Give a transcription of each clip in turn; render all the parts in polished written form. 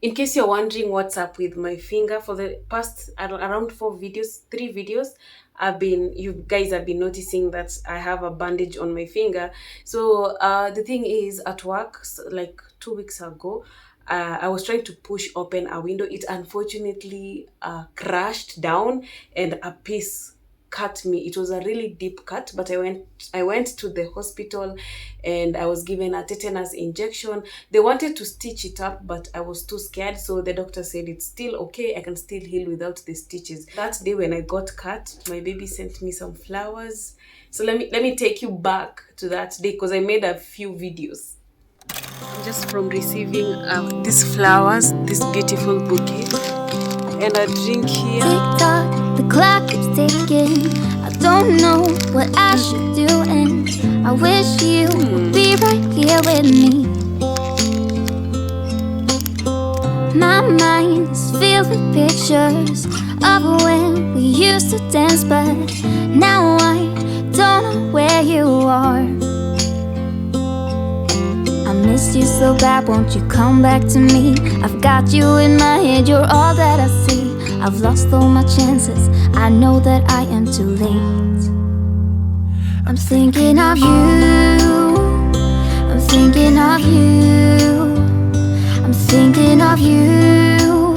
In case you're wondering what's up with my finger, for the past around 3 videos, you guys have been noticing that I have a bandage on my finger. So the thing is, at work, like 2 weeks ago, I was trying to push open a window. It unfortunately crashed down, and a piece cut me. It was a really deep cut, but I went to the hospital and I was given a tetanus injection. They wanted to stitch it up, but I was too scared, so the doctor said it's still okay, I can still heal without the stitches. That day when I got cut, my baby sent me some flowers. So let me take you back to that day, because I made a few videos just from receiving these flowers, this beautiful bouquet, and a drink here. Tick tock, the clock keeps ticking. I don't know what I should do, and I wish you would be right here with me. My mind is filled with pictures of when we used to dance, but now I don't know where you are. I missed you so bad, won't you come back to me? I've got you in my head, you're all that I see. I've lost all my chances, I know that I am too late. I'm thinking of you, I'm thinking of you, I'm thinking of you,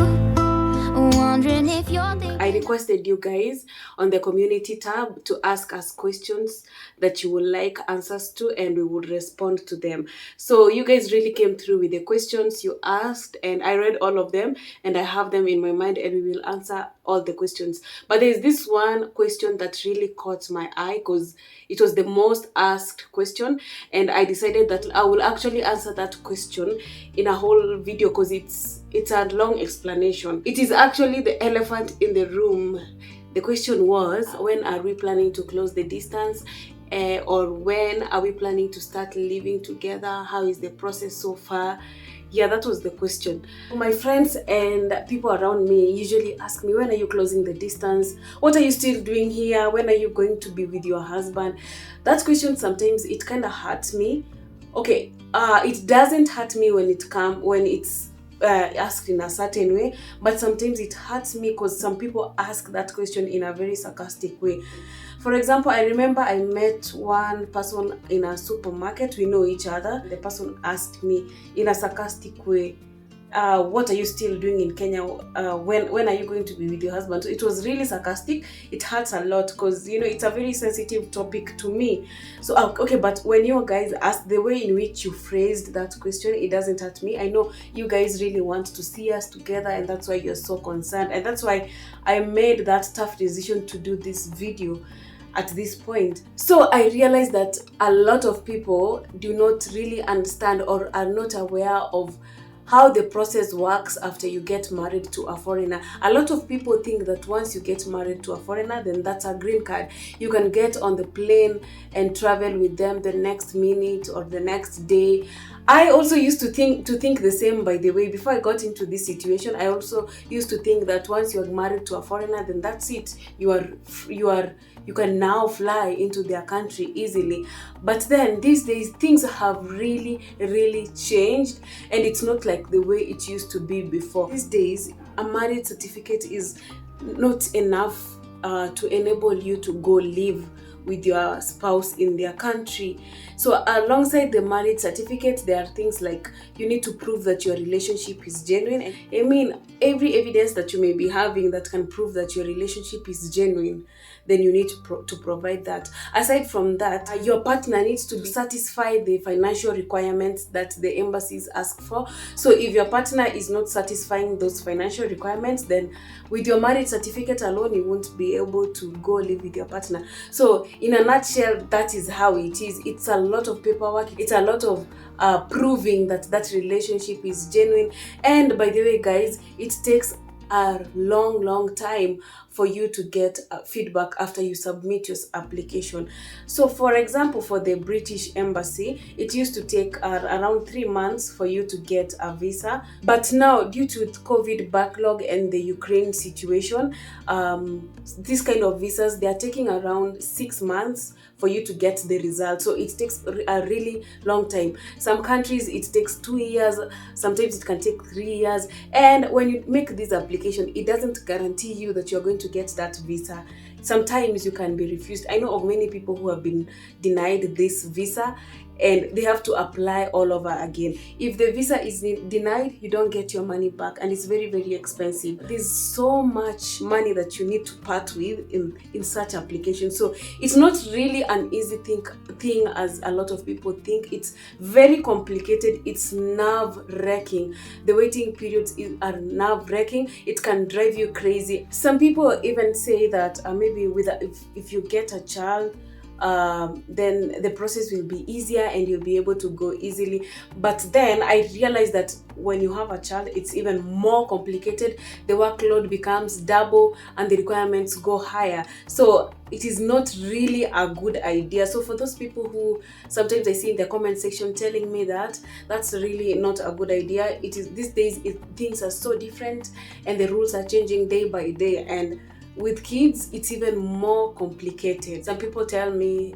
wondering if you're there. I requested you guys on the community tab to ask us questions that you would like answers to, and we would respond to them. So you guys really came through with the questions you asked, and I read all of them and I have them in my mind, and we will answer all the questions. But there's this one question that really caught my eye because it was the most asked question, and I decided that I will actually answer that question in a whole video because it's a long explanation. It is actually the elephant in the room. The question was, when are we planning to close the distance? Or when are we planning to start living together? How is the process so far? Yeah, that was the question. My friends and people around me usually ask me, when are you closing the distance? What are you still doing here? When are you going to be with your husband? That question sometimes it kind of hurts me. Okay, it doesn't hurt me when it's asked in a certain way, but sometimes it hurts me because some people ask that question in a very sarcastic way. For example, I remember I met one person in a supermarket. We know each other. The person asked me in a sarcastic way, what are you still doing in Kenya? When are you going to be with your husband? So it was really sarcastic. It hurts a lot because it's a very sensitive topic to me. So okay, but when you guys ask, the way in which you phrased that question, it doesn't hurt me. I know you guys really want to see us together, and that's why you're so concerned, and that's why I made that tough decision to do this video at this point. So I realized that a lot of people do not really understand or are not aware of how the process works after you get married to a foreigner. A lot of people think that once you get married to a foreigner, then that's a green card. You can get on the plane and travel with them the next minute or the next day. I also used to think the same, by the way. Before I got into this situation, I also used to think that once you're married to a foreigner, then that's it. You can now fly into their country easily. But then these days things have really, really changed, and it's not like the way it used to be before. These days, a marriage certificate is not enough to enable you to go live with your spouse in their country. So alongside the marriage certificate, there are things like you need to prove that your relationship is genuine. I mean, every evidence that you may be having that can prove that your relationship is genuine, then you need to provide that. Aside from that, your partner needs to satisfy the financial requirements that the embassies ask for. So if your partner is not satisfying those financial requirements, then with your marriage certificate alone, you won't be able to go live with your partner. So in a nutshell, that is how it is. It's a lot of paperwork. It's a lot of proving that that relationship is genuine. And by the way, guys, it takes a long time for you to get feedback after you submit your application. So for example, for the British Embassy, it used to take around 3 months for you to get a visa, but now due to COVID backlog and the Ukraine situation, this kind of visas, they are taking around 6 months for you to get the result. So it takes a really long time. Some countries it takes 2 years, sometimes it can take 3 years. And when you make this application, it doesn't guarantee you that you're going to get that visa. Sometimes you can be refused. I know of many people who have been denied this visa and they have to apply all over again. If the visa is denied, you don't get your money back, and it's very expensive. There's so much money that you need to part with in such applications. So it's not really an easy thing as a lot of people think. It's very complicated. It's nerve-wracking. The waiting periods are nerve-wracking. It can drive you crazy. Some people even say that maybe if you get a child, then the process will be easier and you'll be able to go easily. But then I realized that when you have a child, it's even more complicated. The workload becomes double and the requirements go higher. So it is not really a good idea. So for those people who sometimes I see in the comment section telling me that that's really not a good idea, it is these days things are so different and the rules are changing day by day, and with kids it's even more complicated. Some people tell me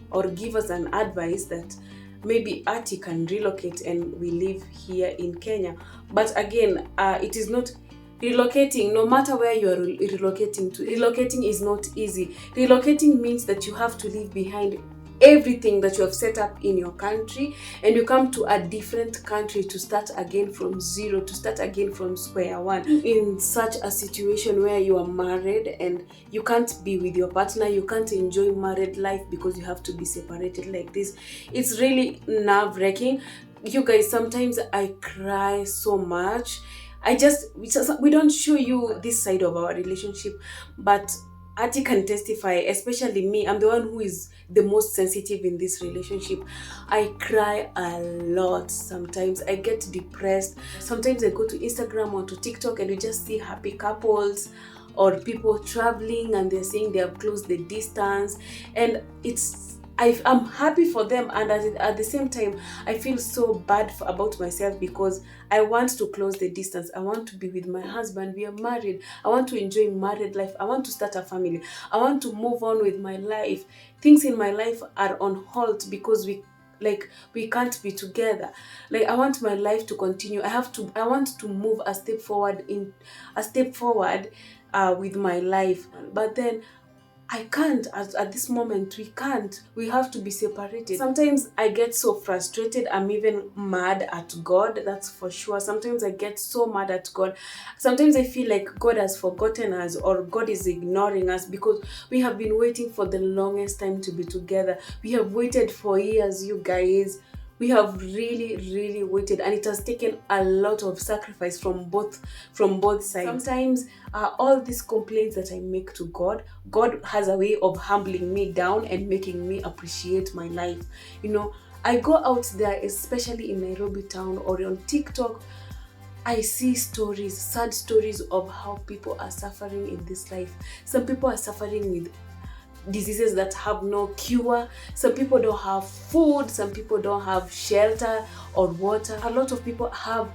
or give us an advice that maybe Ati can relocate and we live here in Kenya. But again, it is not relocating. No matter where you are relocating to, relocating is not easy. Relocating means that you have to leave behind everything that you have set up in your country, and you come to a different country to start again from zero, to start again from square one. In such a situation where you are married and you can't be with your partner, you can't enjoy married life because you have to be separated like this. It's really nerve-wracking. You guys, sometimes I cry so much. We don't show you this side of our relationship, but Ati can testify, especially me. I'm the one who is the most sensitive in this relationship. I cry a lot sometimes. I get depressed. Sometimes I go to Instagram or to TikTok and you just see happy couples or people traveling and they're saying they have closed the distance, and I'm happy for them, and at the same time I feel so bad about myself because I want to close the distance. I want to be with my husband. We are married. I want to enjoy married life. I want to start a family. I want to move on with my life. Things in my life are on hold because we can't be together. Like, I want my life to continue. I want to move a step forward with my life. But then I can't. At this moment, we can't. We have to be separated. Sometimes I get so frustrated. I'm even mad at God, that's for sure. Sometimes I get so mad at God. Sometimes I feel like God has forgotten us or God is ignoring us because we have been waiting for the longest time to be together. We have waited for years, you guys. We have really waited, and it has taken a lot of sacrifice from both sides. Sometimes all these complaints that I make to God has a way of humbling me down and making me appreciate my life. I go out there, especially in Nairobi town or on TikTok, I see sad stories of how people are suffering in this life. Some people are suffering with diseases that have no cure. Some people don't have food. Some people don't have shelter or water. A lot of people have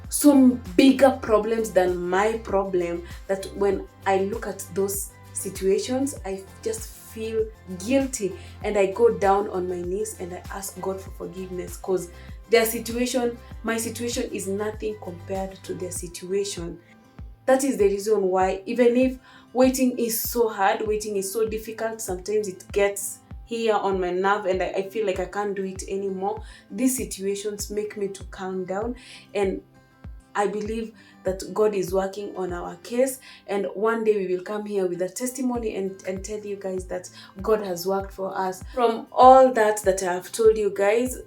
some bigger problems than my problem, that when I look at those situations, I just feel guilty and I go down on my knees and I ask God for forgiveness, because my situation is nothing compared to their situation. That is the reason why, even if waiting is so hard, waiting is so difficult, sometimes it gets here on my nerve and I feel like I can't do it anymore. These situations make me to calm down, and I believe that God is working on our case, and one day we will come here with a testimony and tell you guys that God has worked for us. From all that I have told you guys,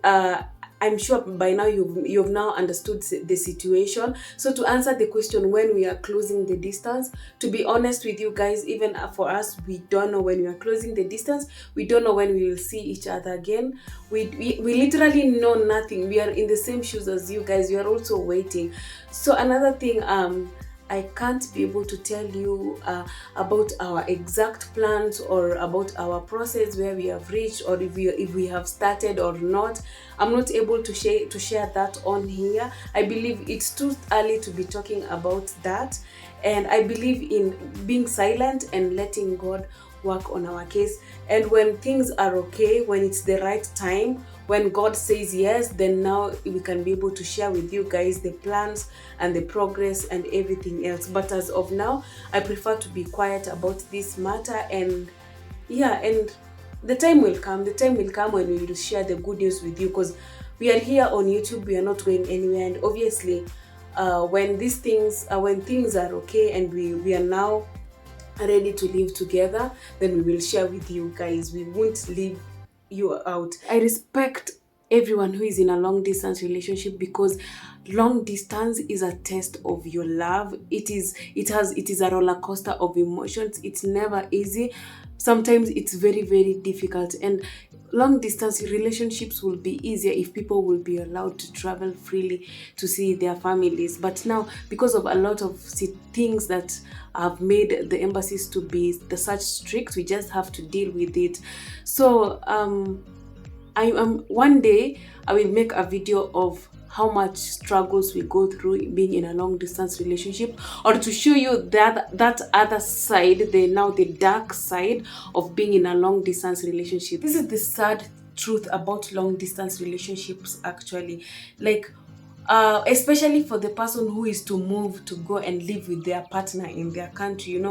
I'm sure by now you've now understood the situation. So to answer the question, when we are closing the distance, to be honest with you guys, even for us, we don't know when we are closing the distance. We don't know when we will see each other again. We literally know nothing. We are in the same shoes as you guys. We are also waiting. So another thing, I can't be able to tell you about our exact plans or about our process, where we have reached, or if we have started or not. I'm not able to share that on here. I believe it's too early to be talking about that, and I believe in being silent and letting God work on our case. And when things are okay, when it's the right time, when God says yes, then now we can be able to share with you guys the plans and the progress and everything else. But as of now, I prefer to be quiet about this matter. And yeah, and the time will come. The time will come when we will share the good news with you, because we are here on YouTube. We are not going anywhere. And obviously, when things are okay and we are now ready to live together, then we will share with you guys. We won't leave you out. I respect everyone who is in a long distance relationship, because long distance is a test of your love. It is a roller coaster of emotions. It's never easy. Sometimes it's very, very difficult, and long distance relationships will be easier if people will be allowed to travel freely to see their families. But now, because of a lot of things that have made the embassies to be such strict, we just have to deal with it. So I am one day I will make a video of how much struggles we go through being in a long distance relationship, or to show you that other side, the dark side of being in a long distance relationship. This is the sad truth about long distance relationships, actually. Like, especially for the person who is to move to go and live with their partner in their country,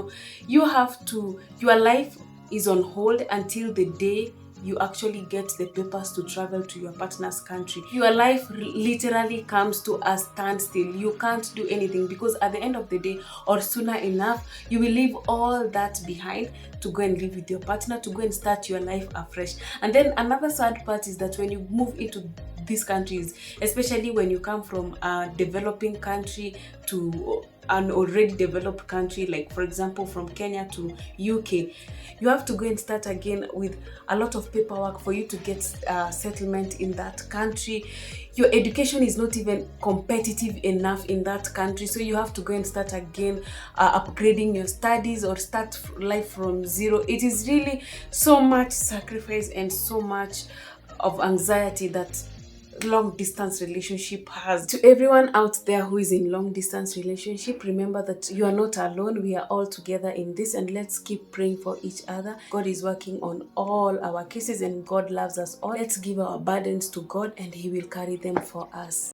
your life is on hold until the day you actually get the papers to travel to your partner's country. Your life literally comes to a standstill. You can't do anything, because at the end of the day, or sooner enough, you will leave all that behind to go and live with your partner, to go and start your life afresh. And then another sad part is that when you move into these countries, especially when you come from a developing country to an already developed country, like for example from Kenya to UK, you have to go and start again with a lot of paperwork for you to get settlement in that country. Your education is not even competitive enough in that country, so you have to go and start again, upgrading your studies or start life from zero. It is really so much sacrifice and so much of anxiety that long distance relationship has. To everyone out there who is in long distance relationship, remember that you are not alone. We are all together in this, and let's keep praying for each other. God is working on all our cases, and God loves us all. Let's give our burdens to God, and He will carry them for us.